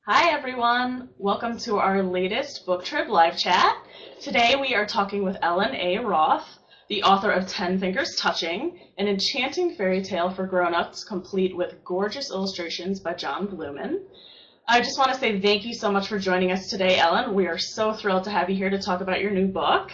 Hi everyone! Welcome to our latest BookTrib live chat. Today we are talking with Ellen A. Roth, the author of 10 Fingers Touching, an enchanting fairy tale for grown-ups complete with gorgeous illustrations by John Bloomin. I just want to say thank you so much for joining us today, Ellen. We are so thrilled to have you here to talk about your new book.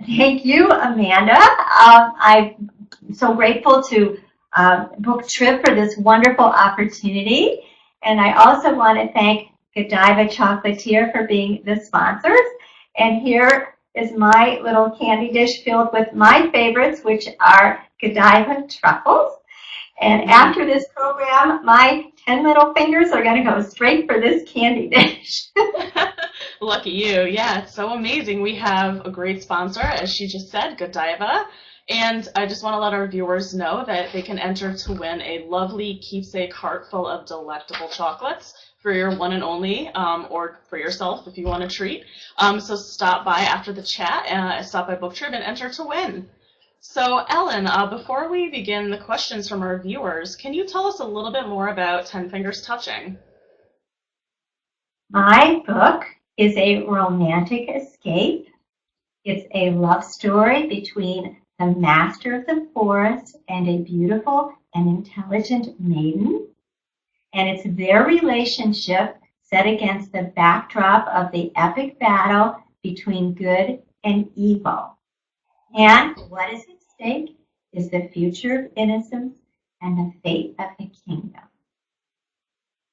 Thank you, Amanda. I'm so grateful to BookTrib for this wonderful opportunity. And I also want to thank Godiva Chocolatier for being the sponsors. And here is my little candy dish filled with my favorites, which are Godiva truffles. And after this program, my 10 little fingers are going to go straight for this candy dish. Lucky you. Yeah, it's so amazing. We have a great sponsor, as she just said, Godiva. And I just want to let our viewers know that they can enter to win a lovely keepsake heart full of delectable chocolates for your one and only, or for yourself if you want a treat. So stop by after the chat, stop by BookTrib and enter to win. So Ellen, before we begin the questions from our viewers, can you tell us a little bit more about 10 Fingers Touching? My book is a romantic escape. It's a love story between the master of the forest and a beautiful and intelligent maiden. And it's their relationship set against the backdrop of the epic battle between good and evil. And what is at stake is the future of innocence and the fate of the kingdom.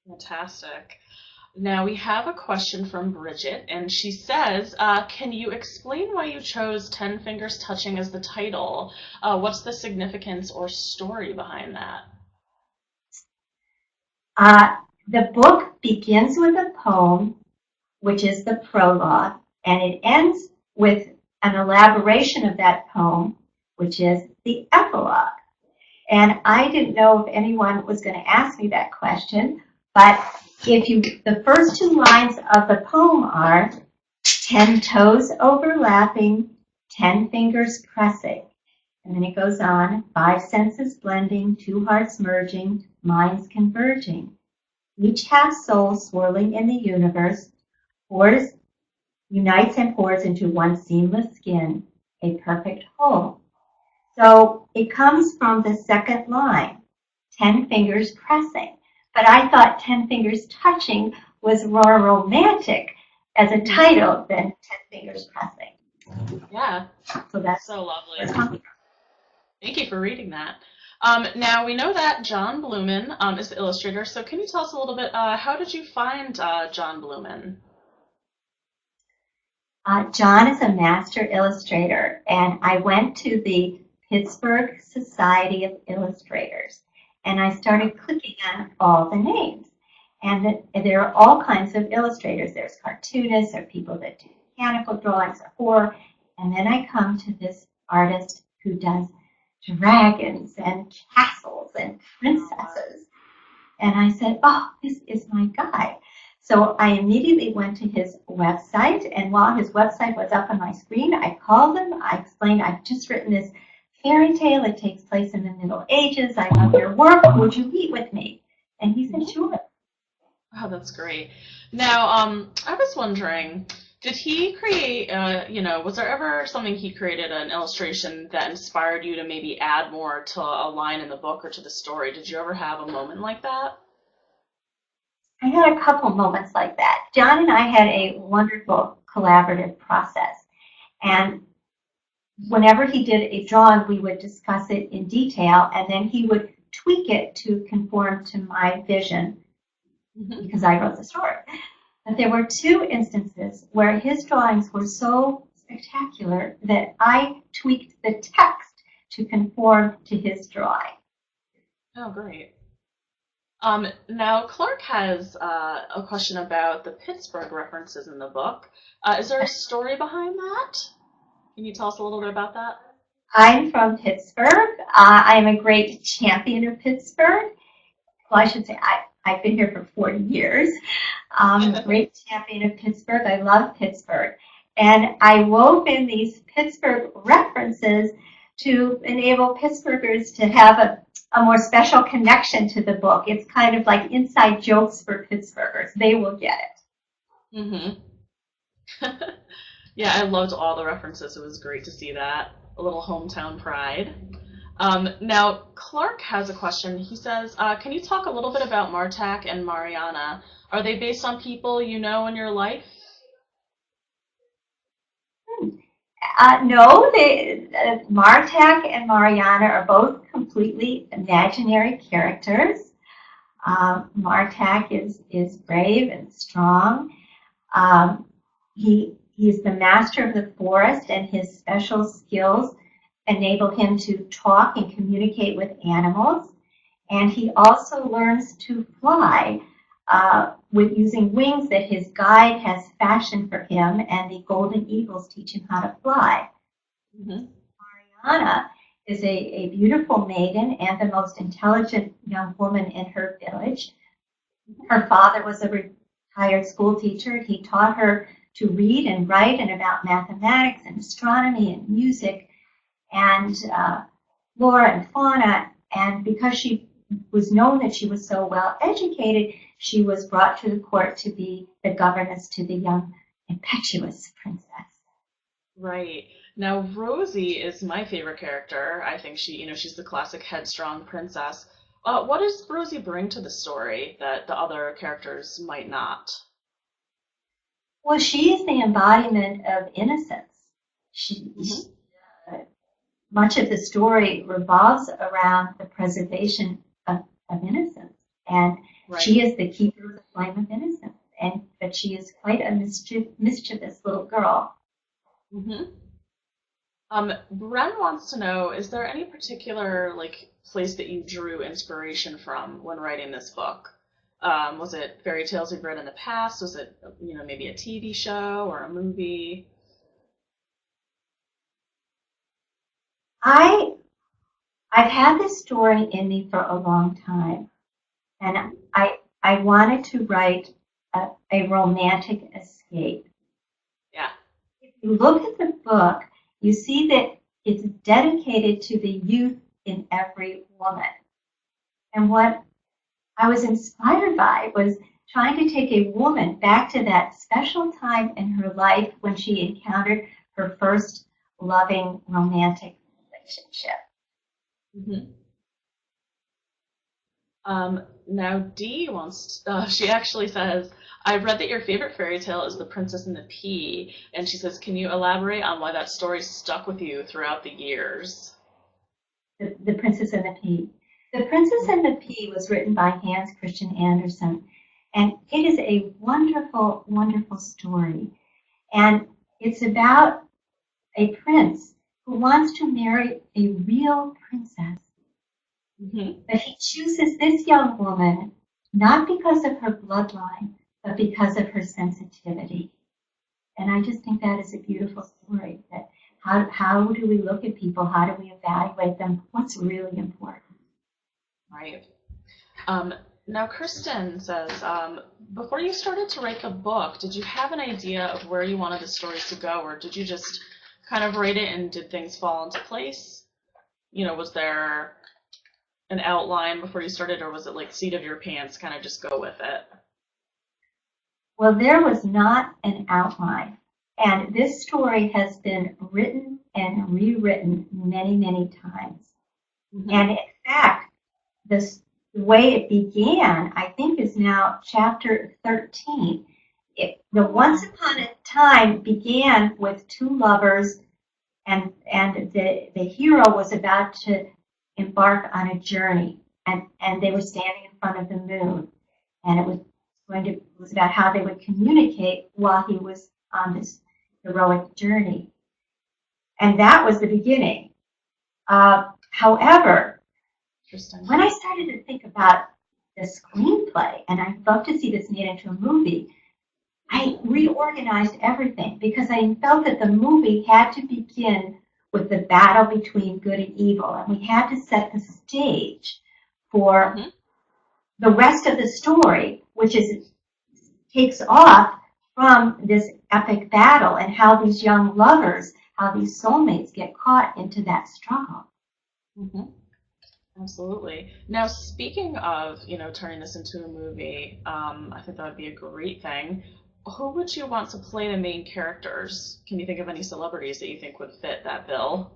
Fantastic. Now we have a question from Bridget, and she says, can you explain why you chose 10 Fingers Touching as the title? What's the significance or story behind that? The book begins with a poem, which is the prologue, and it ends with an elaboration of that poem, which is the epilogue. And I didn't know if anyone was going to ask me that question, but the first two lines of the poem are 10 toes overlapping, 10 fingers pressing. And then it goes on, 5 senses blending, 2 hearts merging, minds converging. Each half soul swirling in the universe unites and pours into one seamless skin, a perfect whole. So it comes from the second line, 10 fingers pressing. But I thought 10 Fingers Touching was more romantic as a title than 10 Fingers Pressing. Yeah, so that's so lovely. Thank you for reading that. Now, we know that John Bloomin is the illustrator, so can you tell us a little bit, how did you find John Bloomin? John is a master illustrator, and I went to the Pittsburgh Society of Illustrators, and I started clicking on all the names. And there are all kinds of illustrators. There's cartoonists, there are people that do mechanical drawings or horror, and then I come to this artist who does dragons and castles and princesses. And I said, oh, this is my guy. So I immediately went to his website, and while his website was up on my screen, I called him. I explained, I've just written this fairy tale. It takes place in the Middle Ages. I love your work. Would you meet with me? And he said, sure. Oh, that's great. Now, I was wondering, did he create, was there ever something he created, an illustration that inspired you to maybe add more to a line in the book or to the story? Did you ever have a moment like that? I had a couple moments like that. John and I had a wonderful collaborative process. And whenever he did a drawing, we would discuss it in detail, and then he would tweak it to conform to my vision because I wrote the story. But there were 2 instances where his drawings were so spectacular that I tweaked the text to conform to his drawing. Oh, great. Now, Clark has a question about the Pittsburgh references in the book. Is there a story behind that? Can you tell us a little bit about that? I'm from Pittsburgh. I'm a great champion of Pittsburgh. Well, I should say I've been here for 40 years. Great champion of Pittsburgh. I love Pittsburgh. And I wove in these Pittsburgh references to enable Pittsburghers to have a more special connection to the book. It's kind of like inside jokes for Pittsburghers. They will get it. Mm-hmm. Yeah, I loved all the references. It was great to see that. A little hometown pride. Now, Clark has a question. He says, can you talk a little bit about Martek and Mariana? Are they based on people you know in your life? No, Martek and Mariana are both completely imaginary characters. Martek is brave and strong. He's the master of the forest, and his special skills enable him to talk and communicate with animals. And he also learns to fly with using wings that his guide has fashioned for him, and the golden eagles teach him how to fly. Mm-hmm. Mariana is a beautiful maiden and the most intelligent young woman in her village. Her father was a retired school teacher. He taught her to read and write and about mathematics and astronomy and music and flora and fauna. And because she was known that she was so well educated, she was brought to the court to be the governess to the young, impetuous princess. Right. Now, Rosie is my favorite character. I think she's the classic headstrong princess. What does Rosie bring to the story that the other characters might not? Well, she is the embodiment of innocence. Much of the story revolves around the preservation of innocence, and right. She is the keeper of the flame of innocence. But she is quite a mischievous little girl. Mm-hmm. Bren wants to know: is there any particular place that you drew inspiration from when writing this book? Was it fairy tales you've read in the past? Was it maybe a TV show or a movie? I've had this story in me for a long time, and I wanted to write a romantic escape. Yeah. If you look at the book, you see that it's dedicated to the youth in every woman. And what I was inspired by was trying to take a woman back to that special time in her life when she encountered her first loving romantic relationship. Mm-hmm. Now Dee she actually says, I read that your favorite fairy tale is The Princess and the Pea, and she says, can you elaborate on why that story stuck with you throughout the years? The Princess and the Pea. The Princess and the Pea was written by Hans Christian Andersen, and it is a wonderful, wonderful story. And it's about a prince who wants to marry a real princess. Mm-hmm. But he chooses this young woman not because of her bloodline, but because of her sensitivity. And I just think that is a beautiful story. That how do we look at people? How do we evaluate them? What's really important? Right. Now, Kristen says, before you started to write the book, did you have an idea of where you wanted the stories to go, or did you just kind of write it and did things fall into place? Was there an outline before you started, or was it like seat of your pants, kind of just go with it? Well, there was not an outline. And this story has been written and rewritten many, many times. Mm-hmm. And in fact, the way it began, I think, is now chapter 13. The Once Upon a Time began with two lovers, and the hero was about to embark on a journey, and they were standing in front of the moon, and it was about how they would communicate while he was on this heroic journey. And that was the beginning. However, when I started to think about the screenplay, and I'd love to see this made into a movie, I reorganized everything because I felt that the movie had to begin with the battle between good and evil, and we had to set the stage for the rest of the story, which takes off from this epic battle and how these young lovers how these soulmates get caught into that struggle. Hmm. Absolutely. Now, speaking of, turning this into a movie, I think that would be a great thing. Who would you want to play the main characters? Can you think of any celebrities that you think would fit that bill?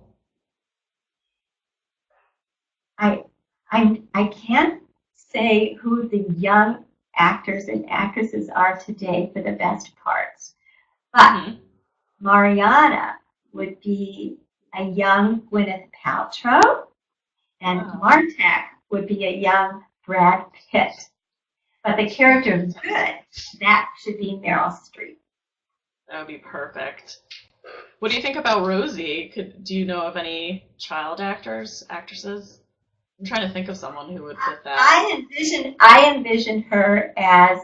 I can't say who the young actors and actresses are today for the best parts, but Hmm. Mariana would be a young Gwyneth Paltrow, and Wow. Martek would be a young Brad Pitt. But the character is good. That should be Meryl Streep. That would be perfect. What do you think about Rosie? Do you know of any child actresses? I'm trying to think of someone who would fit that. I envision her uh,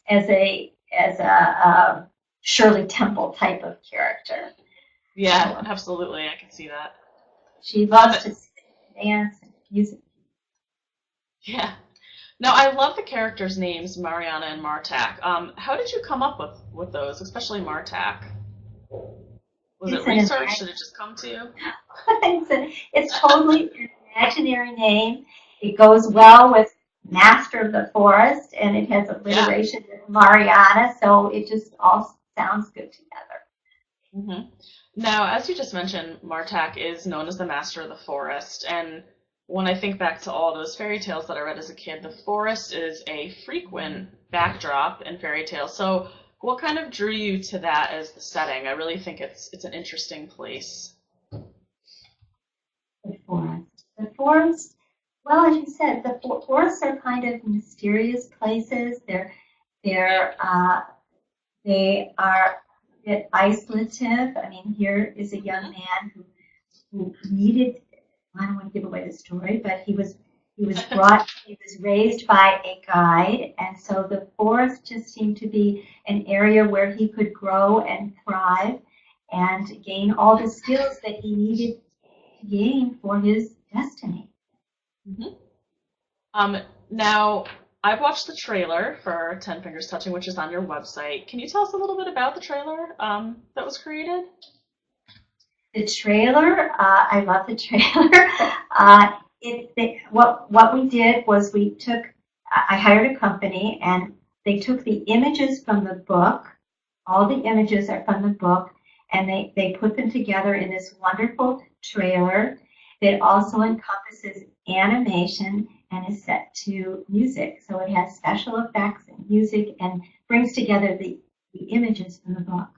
as a Shirley Temple type of character. Yeah, So absolutely. I can see that. she Um, loves to sing, dance, and music. yeah. Now, I love the characters' names, Mariana and Martak. How did you come up with those, especially Martak? Was it It's an research? Did it just come to you? it's totally an imaginary name. It goes well with Master of the Forest, and it has Yeah. alliteration with Mariana, so it just all sounds good together. Hmm. Now, as you just mentioned, Martak is known as the master of the forest, and when I think back to all those fairy tales that I read as a kid, the forest is a frequent backdrop in fairy tales. So, what kind of drew you to that as the setting? I really think it's an interesting place. The forest. The forest, well, as you said, the forests are kind of mysterious places. They are a bit isolative. I mean, here is a young man who needed, I don't want to give away the story, but he was raised by a guide, and so the forest just seemed to be an area where he could grow and thrive and gain all the skills that he needed to gain for his destiny. Hmm. Now, I've watched the trailer for Ten Fingers Touching, which is on your website. Can you tell us a little bit about the trailer that was created? The trailer, I love the trailer. What we did was I hired a company and they took the images from the book. All the images are from the book, and they put them together in this wonderful trailer that also encompasses animation and is set to music. So it has special effects and music and brings together the images from the book.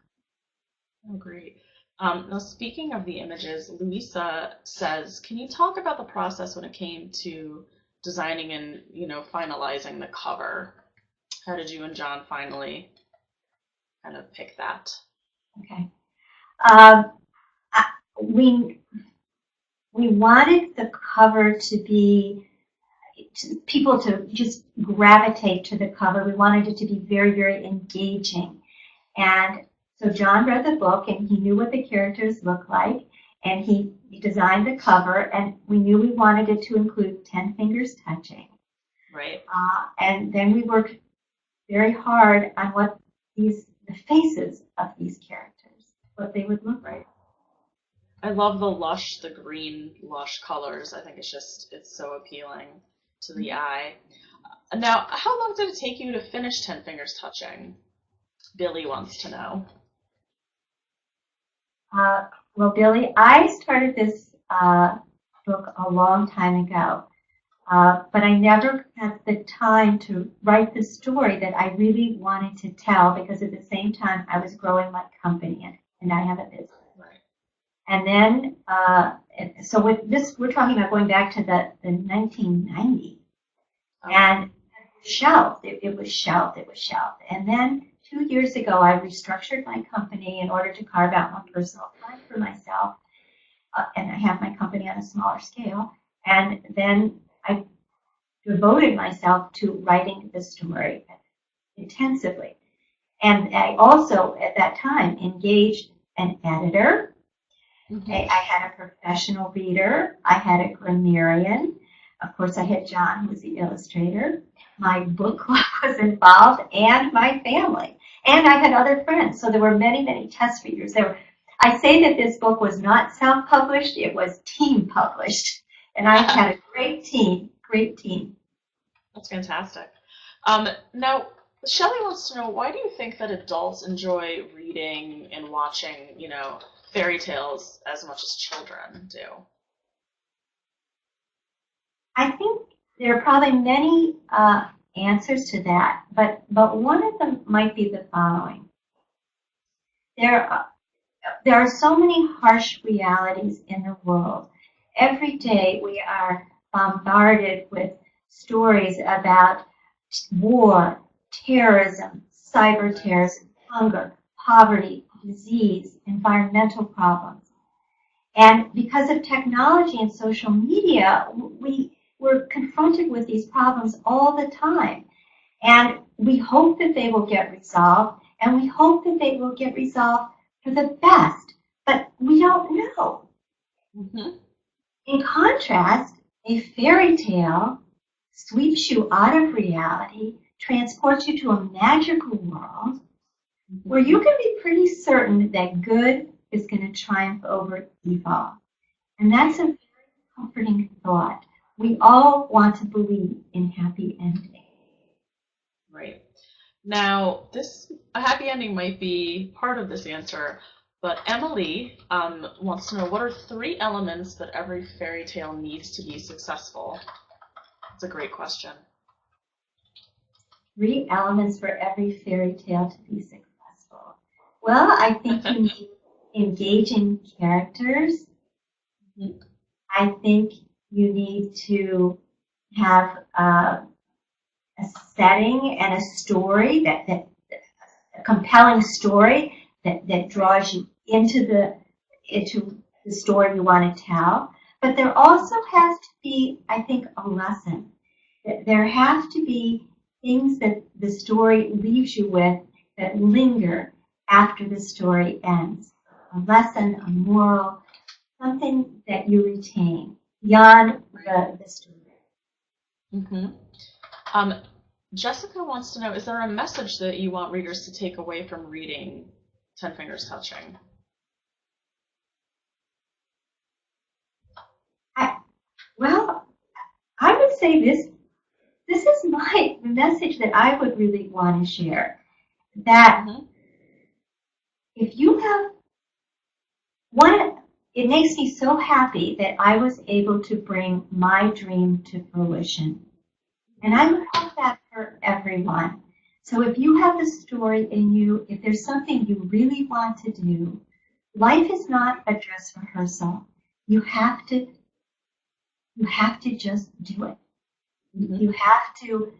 Oh, great. Now, speaking of the images, Louisa says, can you talk about the process when it came to designing and, finalizing the cover? How did you and John finally kind of pick that? Okay. Um, we wanted the cover to be people to just gravitate to the cover. We wanted it to be very, very engaging. And so John read the book and he knew what the characters looked like, and he designed the cover, and we knew we wanted it to include 10 fingers touching. Right. And then we worked very hard on what the faces of these characters, what they would look like. I love the green lush colors. I think it's so appealing to the eye. Now, how long did it take you to finish Ten Fingers Touching? Billy wants to know. Well, Billy, I started this book a long time ago, but I never had the time to write the story that I really wanted to tell because at the same time I was growing my company and I have a business. Right. And then, so with this, we're talking about going back to the 1990s. And it was shelved. And then 2 years ago, I restructured my company in order to carve out more personal time for myself. And I have my company on a smaller scale. And then I devoted myself to writing the story intensively. And I also, at that time, engaged an editor. Mm-hmm. I had a professional reader. I had a grammarian. Of course, I had John, who was the illustrator. My book club was involved, and my family. And I had other friends. So there were many, many test readers. I say that this book was not self-published, it was team-published. And I had a great team, great team. That's fantastic. Now, Shelley wants to know, why do you think that adults enjoy reading and watching, fairy tales as much as children do? I think there are probably many answers to that, but one of them might be the following. There are so many harsh realities in the world. Every day we are bombarded with stories about war, terrorism, cyber terrorism, hunger, poverty, disease, environmental problems. And because of technology and social media, we're confronted with these problems all the time. And we hope that they will get resolved, and we hope that they will get resolved for the best, but we don't know. Mm-hmm. In contrast, a fairy tale sweeps you out of reality, transports you to a magical world where you can be pretty certain that good is going to triumph over evil. And that's a very comforting thought. We all want to believe in happy endings. Right. Now, a happy ending might be part of this answer, but Emily wants to know, what are 3 elements that every fairy tale needs to be successful? That's a great question. 3 elements for every fairy tale to be successful. Well, I think you need engaging characters. Mm-hmm. I think you need to have a setting and a story that a compelling story that draws you into the story you want to tell. But there also has to be, I think, a lesson. There have to be things that the story leaves you with that linger after the story ends. A lesson, a moral, something that you retain beyond the story. Mm-hmm. Jessica wants to know, is there a message that you want readers to take away from reading Ten Fingers Touching? I would say this is my message that I would really want to share. That if you have it makes me so happy that I was able to bring my dream to fruition. And I would hope that for everyone. So if you have the story in you, if there's something you really want to do, life is not a dress rehearsal. You have to just do it. Mm-hmm. You have to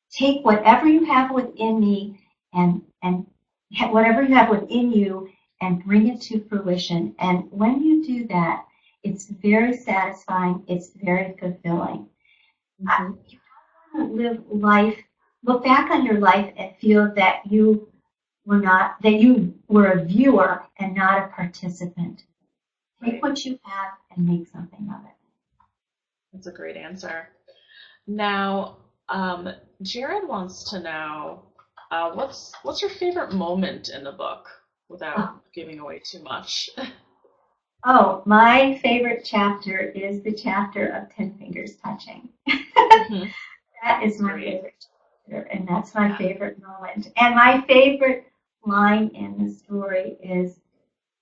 take whatever you have within me and whatever you have within you and bring it to fruition. And when you do that, it's very satisfying. It's very fulfilling. Mm-hmm. You want to live life, look back on your life and feel that you were a viewer and not a participant. Take what you have and make something of it. That's a great answer. Now, Jared wants to know, what's your favorite moment in the book, without giving away too much? Oh, my favorite chapter is the chapter of Ten Fingers Touching. Mm-hmm. That is my favorite chapter, and that's my favorite moment. And my favorite line in the story is,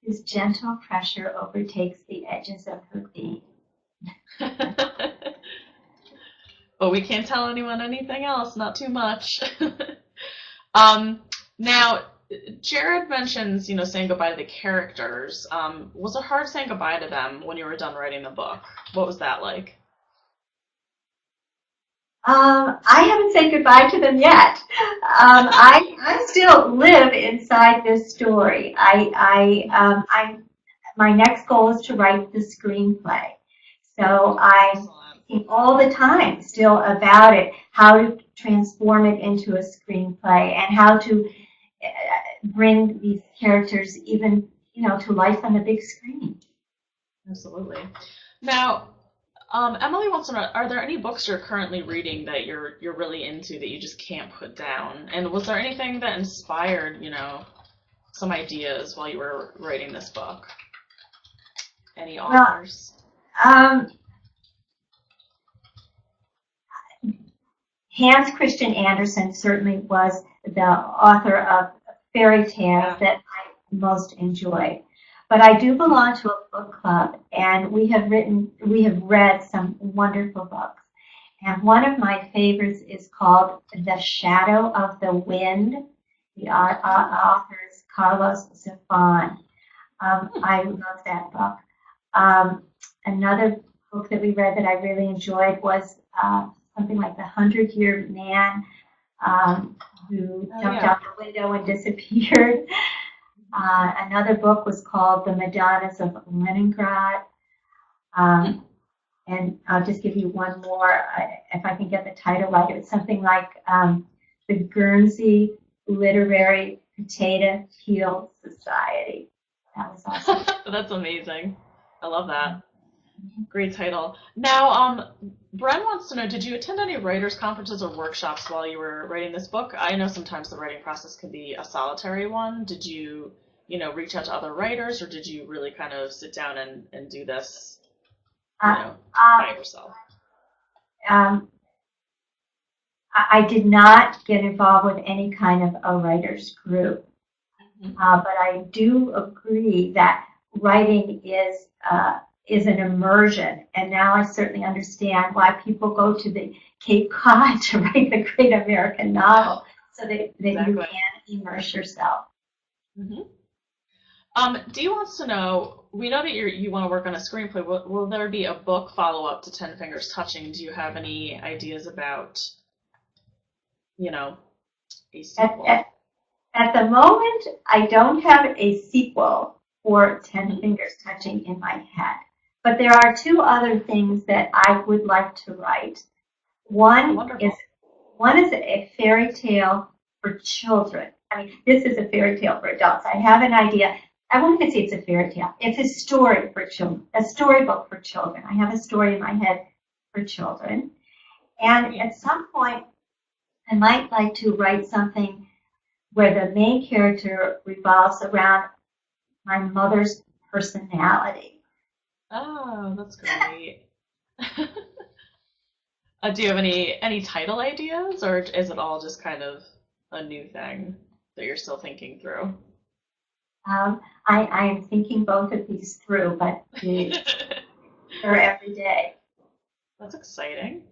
his gentle pressure overtakes the edges of her being. But we can't tell anyone anything else, not too much. Now, Jared mentions, saying goodbye to the characters. Was it hard saying goodbye to them when you were done writing the book? What was that like? I haven't said goodbye to them yet. I still live inside this story. My next goal is to write the screenplay. So I'm thinking all the time still about it, how to transform it into a screenplay and how to bring these characters even, to life on the big screen. Absolutely. Now, Emily wants to know, are there any books you're currently reading that you're really into that you just can't put down? And was there anything that inspired, some ideas while you were writing this book? Any authors? Well, Hans Christian Andersen certainly was the author of fairy tales that I most enjoyed. But I do belong to a book club, and we have read some wonderful books. And one of my favorites is called The Shadow of the Wind. The author is Carlos Zafón. I love that book. Another book that we read that I really enjoyed was something like The 100-Year Man, who jumped out the window and disappeared. Another book was called The Madonnas of Leningrad. And I'll just give you one more, if I can get the title right. It was something like the Guernsey Literary Potato Peel Society. That was awesome. That's amazing. I love that. Great title. Now, Bren wants to know, did you attend any writers' conferences or workshops while you were writing this book? I know sometimes the writing process can be a solitary one. Did you, reach out to other writers, or did you really kind of sit down and do this, by yourself? I did not get involved with any kind of a writer's group. But I do agree that writing is an immersion, and now I certainly understand why people go to the Cape Cod to write the great American novel, so that you can immerse yourself. Dee wants to know, we know that you want to work on a screenplay. Will there be a book follow-up to Ten Fingers Touching? Do you have any ideas about, a sequel? At the moment, I don't have a sequel for Ten Fingers Touching in my head. But there are two other things that I would like to write. One is a fairy tale for children. I mean, this is a fairy tale for adults. I have an idea. I won't even say it's a fairy tale. It's a story for children, a storybook for children. I have a story in my head for children. And at some point, I might like to write something where the main character revolves around my mother's personality. Oh, that's great. Do you have any title ideas, or is it all just kind of a new thing that you're still thinking through? I am thinking both of these through, but they're every day. That's exciting.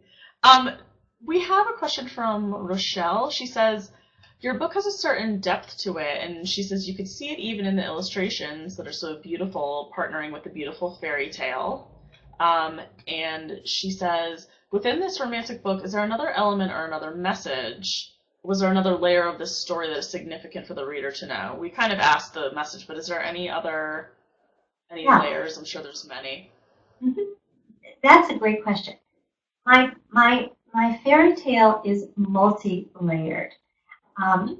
We have a question from Rochelle. She says, your book has a certain depth to it, and she says you could see it even in the illustrations that are so beautiful, partnering with the beautiful fairy tale. And she says, within this romantic book, is there another element or another message? Was there another layer of this story that is significant for the reader to know? We kind of asked the message, but is there any layers? I'm sure there's many. That's a great question. My fairy tale is multi-layered. And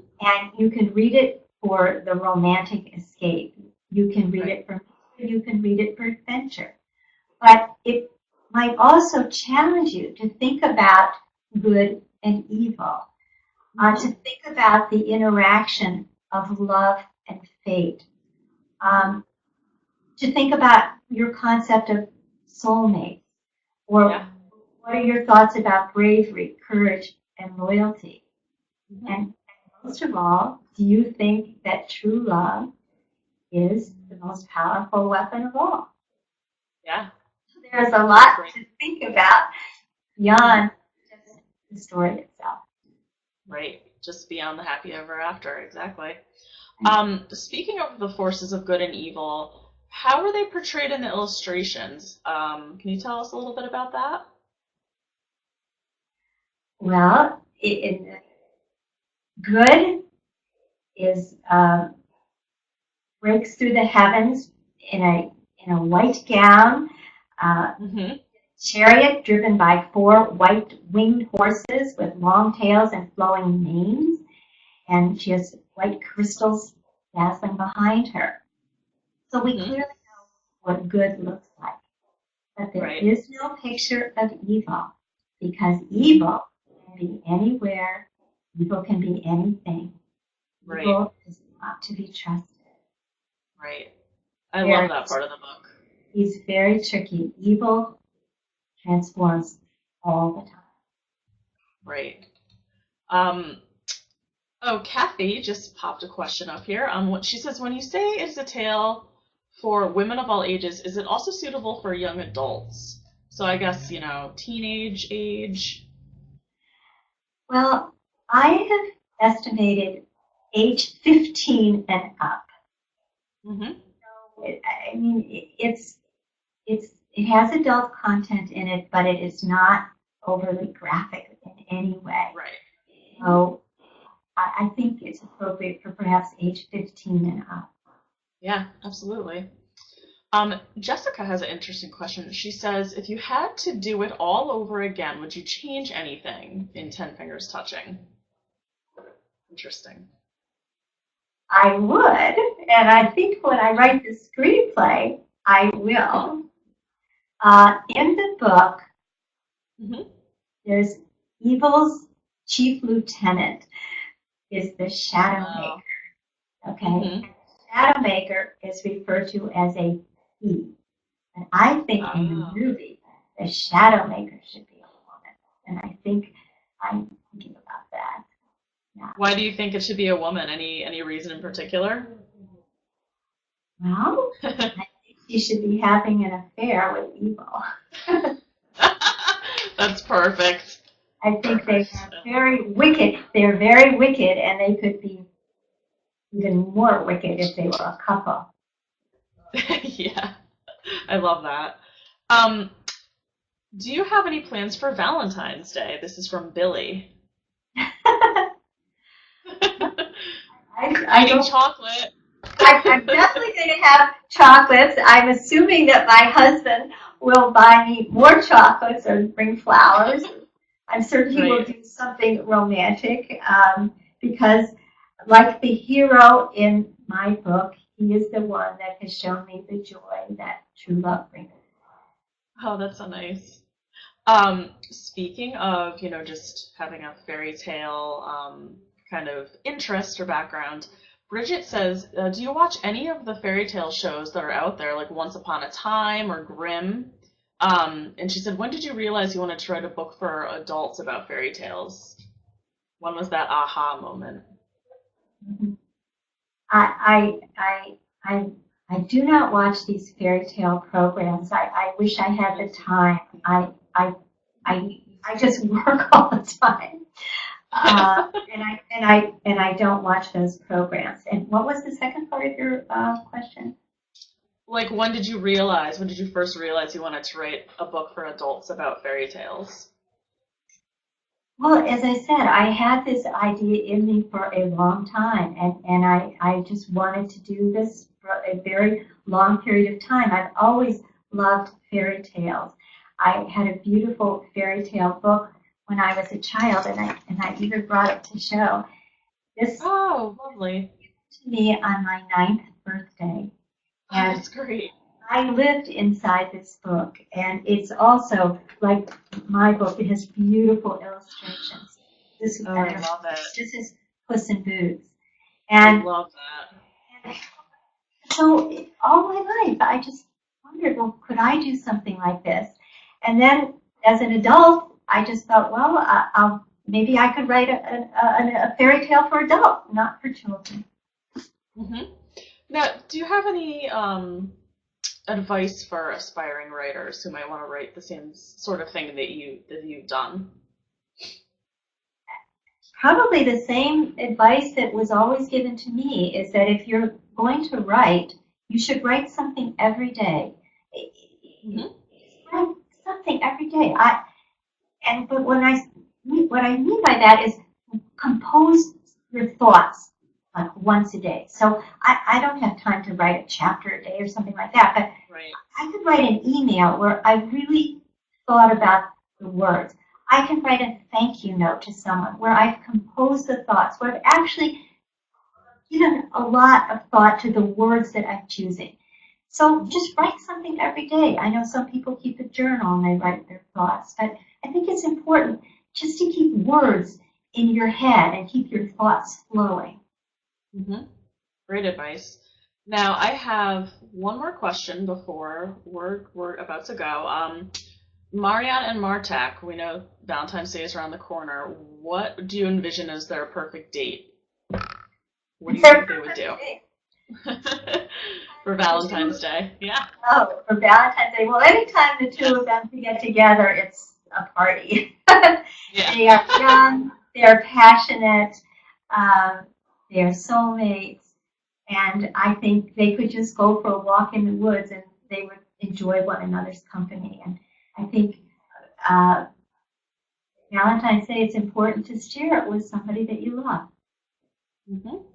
you can read it for the romantic escape. You can read it for mystery. You can read it for adventure. But it might also challenge you to think about good and evil, to think about the interaction of love and fate, to think about your concept of soulmates, or what are your thoughts about bravery, courage, and loyalty? And most of all, do you think that true love is the most powerful weapon of all? Yeah. There's a lot to think about beyond just the story itself. Right. Just beyond the happy ever after. Exactly. Speaking of the forces of good and evil, how are they portrayed in the illustrations? Can you tell us a little bit about that? Well, good is breaks through the heavens in a white gown, chariot driven by 4 white-winged horses with long tails and flowing manes, and she has white crystals dazzling behind her. So we clearly know what good looks like, but there is no picture of evil, because evil can be anywhere. Evil can be anything. Evil is not to be trusted. Right. I love that part of the book. He's very tricky. Evil transforms all the time. Right. Kathy just popped a question up here. What she says, when you say it's a tale for women of all ages, is it also suitable for young adults? So I guess, teenage age. Well, I have estimated age 15 and up. Mm-hmm. I mean, it has adult content in it, but it is not overly graphic in any way. Right. So I think it's appropriate for perhaps age 15 and up. Yeah, absolutely. Jessica has an interesting question. She says, if you had to do it all over again, would you change anything in 10 Fingers Touching? Interesting. I would, and I think when I write the screenplay, I will. In the book, there's Evil's chief lieutenant is the Shadow Maker. Okay? Mm-hmm. Shadow Maker is referred to as a he. And I think in the movie, the Shadow Maker should be a woman. And I think I'm thinking about that. Yeah. Why do you think it should be a woman? Any reason in particular? Well, I think she should be having an affair with Evil. That's perfect. I think they are very wicked. They're very wicked, and they could be even more wicked if they were a couple. Yeah, I love that. Do you have any plans for Valentine's Day? This is from Billy. I Eating chocolate. I'm definitely going to have chocolates. I'm assuming that my husband will buy me more chocolates or bring flowers. I'm certain he will do something romantic because, like the hero in my book, he is the one that has shown me the joy that true love brings. Oh, that's so nice. Speaking of, just having a fairy tale kind of interest or background, Bridget says, do you watch any of the fairy tale shows that are out there, like Once Upon a Time or Grimm? And she said, when did you realize you wanted to write a book for adults about fairy tales? When was that aha moment? Mm-hmm. I do not watch these fairy tale programs. I wish I had the time. I just work all the time. And I don't watch those programs. And what was the second part of your question? Like, when did you first realize you wanted to write a book for adults about fairy tales? Well, as I said, I had this idea in me for a long time, and I just wanted to do this for a very long period of time. I've always loved fairy tales. I had a beautiful fairy tale book when I was a child, and I even brought it to show. Lovely. To me on my 9th birthday. And that's great. I lived inside this book, and it's also, like my book, it has beautiful illustrations. I love it. This is Puss in Boots. And I love that. So all my life, I just wondered, well, could I do something like this? And then as an adult, I just thought, well, maybe I could write a fairy tale for adults, not for children. Mm-hmm. Now, do you have any advice for aspiring writers who might want to write the same sort of thing that you've done? Probably the same advice that was always given to me is that if you're going to write, you should write something every day. Mm-hmm. Write something every day. But what I mean by that is compose your thoughts like once a day. So I don't have time to write a chapter a day or something like that, but I could write an email where I really thought about the words. I can write a thank you note to someone where I've composed the thoughts, where I've actually given a lot of thought to the words that I'm choosing. So just write something every day. I know some people keep a journal and they write their thoughts, but I think it's important just to keep words in your head and keep your thoughts flowing. Mm-hmm. Great advice. Now, I have one more question before we're about to go. Mariana and Martek, we know Valentine's Day is around the corner. What do you envision as their perfect date? What do you think they would do for Valentine's Day? Yeah. Oh, for Valentine's Day. Well, anytime the two of them get together, it's a party. Yeah. They are young, they're passionate, they're soulmates, and I think they could just go for a walk in the woods and they would enjoy one another's company. And I think Valentine's Day, it's important to share it with somebody that you love.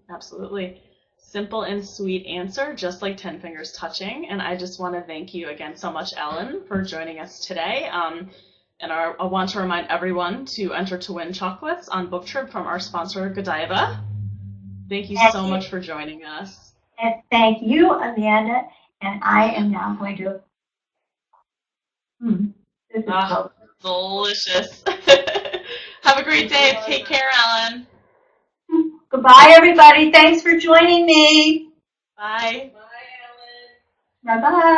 Absolutely. Simple and sweet answer, just like 10 fingers touching. And I just want to thank you again so much, Ellen, for joining us today. And I want to remind everyone to enter to win chocolates on BookTrib from our sponsor, Godiva. Thank you so much for joining us. And thank you, Amanda. And I am now going to. This is delicious. Have a great day. Take care, Ellen. Goodbye, everybody. Thanks for joining me. Bye. Bye, Ellen. Bye-bye.